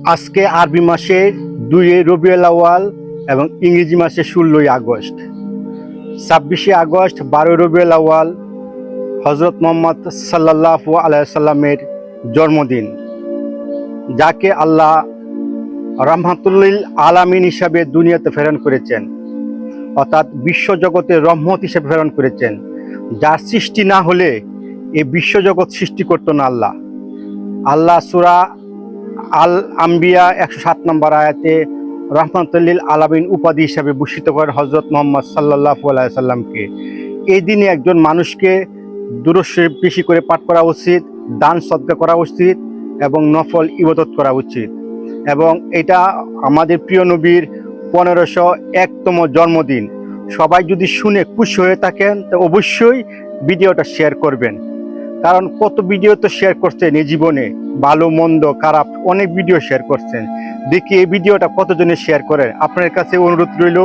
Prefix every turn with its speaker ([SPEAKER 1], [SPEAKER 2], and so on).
[SPEAKER 1] আজকে আরবি মাসের 2 রবিউল আউয়াল এবং ইংরেজি মাসের 16 আগস্ট। 26 আগস্ট 12 রবিউল আউয়াল হজরত মোহাম্মদ সাল্লাল্লাহু আলাইহি সাল্লামের জন্মদিন, যাকে আল্লাহ রাহমাতুল আলামিন হিসাবে দুনিয়াতে প্রেরণ করেছেন, অর্থাৎ বিশ্বজগতের রহমত হিসেবে প্রেরণ করেছেন। যার সৃষ্টি না হলে এই বিশ্বজগৎ সৃষ্টি করতো না আল্লাহ। আল্লাহ সূরা আল আম্বিয়া 107 নম্বর আয়াতে রাহমাতুল আলামিন উপাধি হিসাবে ভূষিত করেন হজরত মোহাম্মদ সাল্লাল্লাহু আলাইহি সাল্লামকে। এই দিনে একজন মানুষকে দুরূদ শরীফ বেশি করে পাঠ করা উচিত, দান সদকা করা উচিত এবং নফল ইবাদত করা উচিত। এবং এটা আমাদের প্রিয় নবীর 1501তম জন্মদিন। সবাই যদি শুনে খুশি হয়ে থাকেন তো অবশ্যই ভিডিওটা শেয়ার করবেন, কারণ কত ভিডিও তো শেয়ার করছেন এই জীবনে, ভালো মন্দ খারাপ অনেক ভিডিও শেয়ার করছেন। দেখি এই ভিডিওটা কতজনে শেয়ার করেন। আপনার কাছে অনুরোধ রইল